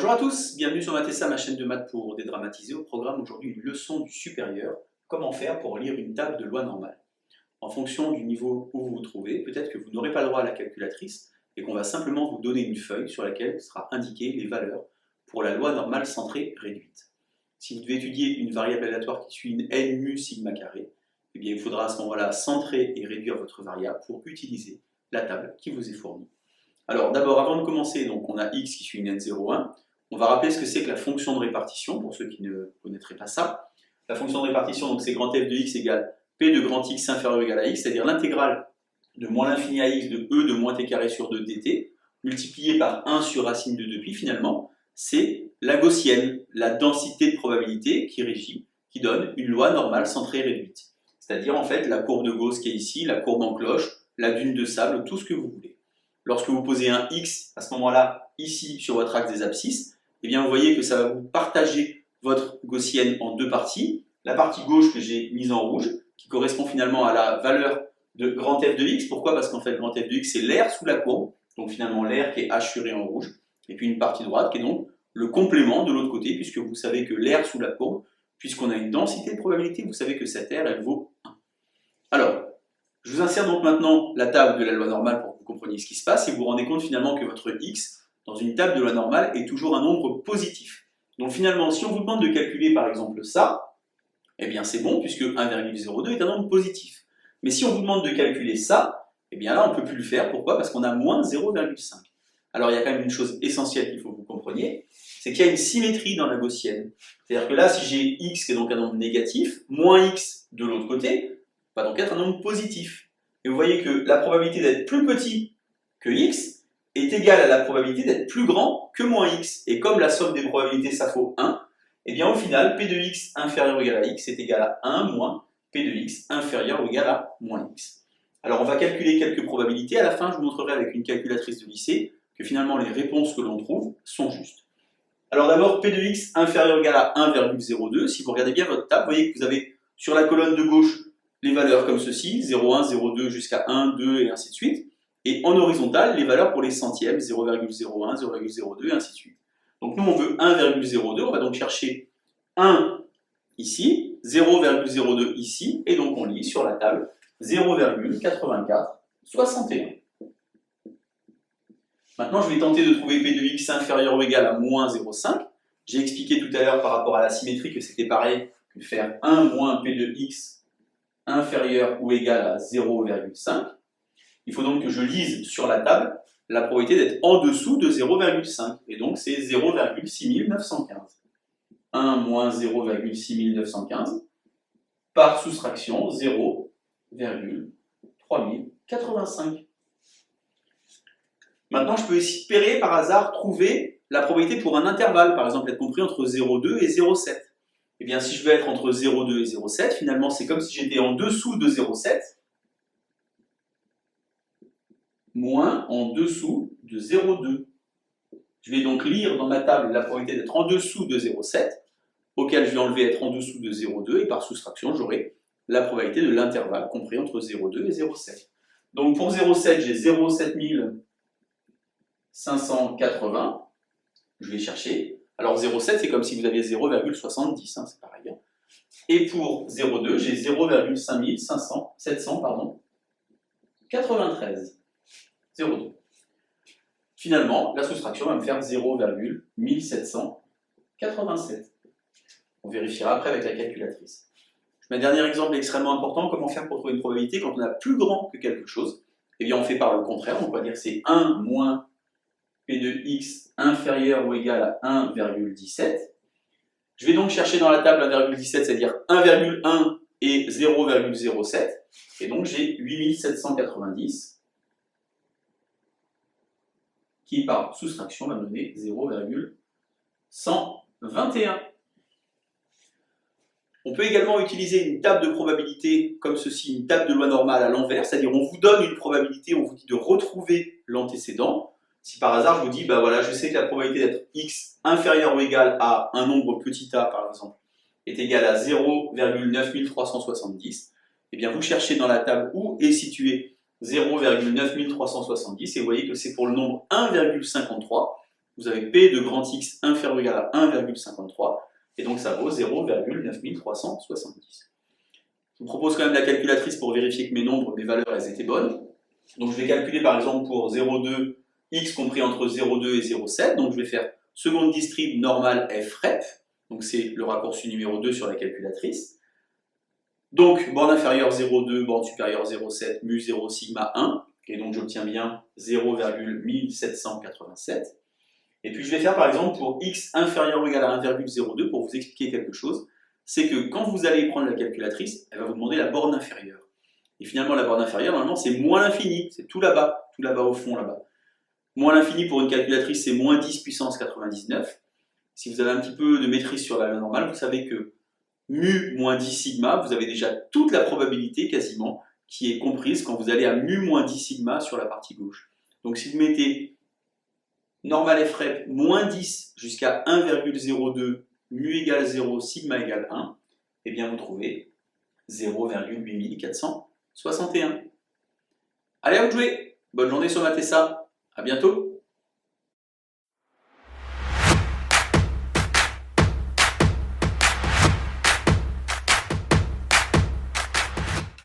Bonjour à tous, bienvenue sur Mathessa, ma chaîne de maths pour dédramatiser. Au programme aujourd'hui une leçon du supérieur, comment faire pour lire une table de loi normale. En fonction du niveau où vous vous trouvez, peut-être que vous n'aurez pas le droit à la calculatrice et qu'on va simplement vous donner une feuille sur laquelle sera indiquées les valeurs pour la loi normale centrée réduite. Si vous devez étudier une variable aléatoire qui suit une n mu sigma carré, eh bien il faudra à ce moment-là centrer et réduire votre variable pour utiliser la table qui vous est fournie. Alors d'abord, avant de commencer, donc, on a x qui suit une n01. On va rappeler ce que c'est que la fonction de répartition, pour ceux qui ne connaîtraient pas ça. La fonction de répartition, c'est grand f de x égale p de grand x inférieur ou égal à x, c'est-à-dire l'intégrale de moins l'infini à x de e de moins t carré sur 2 dt, multiplié par 1 sur racine de 2pi, finalement, c'est la gaussienne, la densité de probabilité qui régit, qui donne une loi normale centrée réduite. C'est-à-dire, en fait, la courbe de Gauss qui est ici, la courbe en cloche, la dune de sable, tout ce que vous voulez. Lorsque vous posez un x, à ce moment-là, ici, sur votre axe des abscisses, eh bien, vous voyez que ça va vous partager votre gaussienne en deux parties. La partie gauche que j'ai mise en rouge, qui correspond finalement à la valeur de grand f de x. Pourquoi? Parce qu'en fait, grand f de x, c'est l'air sous la courbe, donc finalement l'air qui est hachuré en rouge. Et puis une partie droite qui est donc le complément de l'autre côté, puisque vous savez que l'air sous la courbe, puisqu'on a une densité de probabilité, vous savez que cette air, elle vaut 1. Alors, je vous insère donc maintenant la table de la loi normale pour que vous compreniez ce qui se passe et vous vous rendez compte finalement que votre x, dans une table de loi normale, est toujours un nombre positif. Donc finalement, si on vous demande de calculer par exemple ça, eh bien c'est bon puisque 1,02 est un nombre positif. Mais si on vous demande de calculer ça, eh bien là on ne peut plus le faire. Pourquoi? Parce qu'on a moins 0,5. Alors il y a quand même une chose essentielle qu'il faut que vous compreniez, c'est qu'il y a une symétrie dans la gaussienne. C'est-à-dire que là, si j'ai x qui est donc un nombre négatif, moins x de l'autre côté, va donc être un nombre positif. Et vous voyez que la probabilité d'être plus petit que x est égale à la probabilité d'être plus grand que moins x. Et comme la somme des probabilités, ça vaut 1, et bien au final, p de x inférieur ou égal à x est égal à 1 moins p de x inférieur ou égal à moins x. Alors on va calculer quelques probabilités. À la fin, je vous montrerai avec une calculatrice de lycée que finalement les réponses que l'on trouve sont justes. Alors d'abord, p de x inférieur ou égal à 1,02. Si vous regardez bien votre table, vous voyez que vous avez sur la colonne de gauche les valeurs comme ceci, 0,1, 0,2 jusqu'à 1, 2 et ainsi de suite. Et en horizontal, les valeurs pour les centièmes, 0,01, 0,02 et ainsi de suite. Donc nous, on veut 1,02, on va donc chercher 1 ici, 0,02 ici, et donc on lit sur la table 0,8461. Maintenant, je vais tenter de trouver p de x inférieur ou égal à moins 0,5. J'ai expliqué tout à l'heure par rapport à la symétrie que c'était pareil que faire 1 moins p de x inférieur ou égal à 0,5. Il faut donc que je lise sur la table la probabilité d'être en dessous de 0,5. Et donc c'est 0,6915. 1 moins 0,6915 par soustraction 0,3085. Maintenant, je peux espérer par hasard trouver la probabilité pour un intervalle, par exemple être compris entre 0,2 et 0,7. Eh bien, si je veux être entre 0,2 et 0,7, finalement, c'est comme si j'étais en dessous de 0,7, moins en dessous de 0,2. Je vais donc lire dans ma table la probabilité d'être en dessous de 0,7, auquel je vais enlever être en dessous de 0,2, et par soustraction, j'aurai la probabilité de l'intervalle compris entre 0,2 et 0,7. Donc pour 0,7, j'ai 0,7580. Je vais chercher. Alors 0,7, c'est comme si vous aviez 0,70, hein, c'est pareil. Et pour 0,2, j'ai 0,793. 0,2. Finalement, la soustraction va me faire 0,1787. On vérifiera après avec la calculatrice. Un dernier exemple extrêmement important, comment faire pour trouver une probabilité quand on a plus grand que quelque chose? Eh bien, on fait par le contraire, on va dire que c'est 1 moins p de x inférieur ou égal à 1,17. Je vais donc chercher dans la table 1,17, c'est-à-dire 1,1 et 0,07. Et donc j'ai 8790 qui, par soustraction, va me donner 0,121. On peut également utiliser une table de probabilité comme ceci, une table de loi normale à l'envers, c'est-à-dire on vous donne une probabilité, on vous dit de retrouver l'antécédent. Si par hasard je vous dis, bah voilà, je sais que la probabilité d'être x inférieur ou égal à un nombre petit a par exemple est égale à 0,9370, et bien vous cherchez dans la table où est situé 0,9370 et vous voyez que c'est pour le nombre 1,53. vous avez P de grand X inférieur ou égal à 1,53, et donc ça vaut 0,9370. Je vous propose quand même la calculatrice pour vérifier que mes nombres, mes valeurs, elles étaient bonnes. Donc je vais calculer par exemple pour 0,2, x compris entre 0,2 et 0,7, donc je vais faire seconde distrib normale frep, donc c'est le raccourci numéro 2 sur la calculatrice. Donc borne inférieure 0,2, borne supérieure 0,7, mu 0 sigma 1, et donc j'obtiens bien 0,1787. Et puis je vais faire par exemple pour x inférieur ou égal à 1,02 pour vous expliquer quelque chose. C'est que quand vous allez prendre la calculatrice, elle va vous demander la borne inférieure. Et finalement la borne inférieure, normalement c'est moins l'infini, c'est tout là-bas au fond là-bas. Moins l'infini pour une calculatrice c'est moins 10 puissance 99. Si vous avez un petit peu de maîtrise sur la loi normale, vous savez que mu moins 10 sigma, vous avez déjà toute la probabilité quasiment qui est comprise quand vous allez à mu moins 10 sigma sur la partie gauche. Donc si vous mettez normal frep moins 10 jusqu'à 1,02, mu égale 0, sigma égale 1, et bien vous trouvez 0,8461. Allez, à vous de jouer. Bonne journée sur Matessa. À bientôt.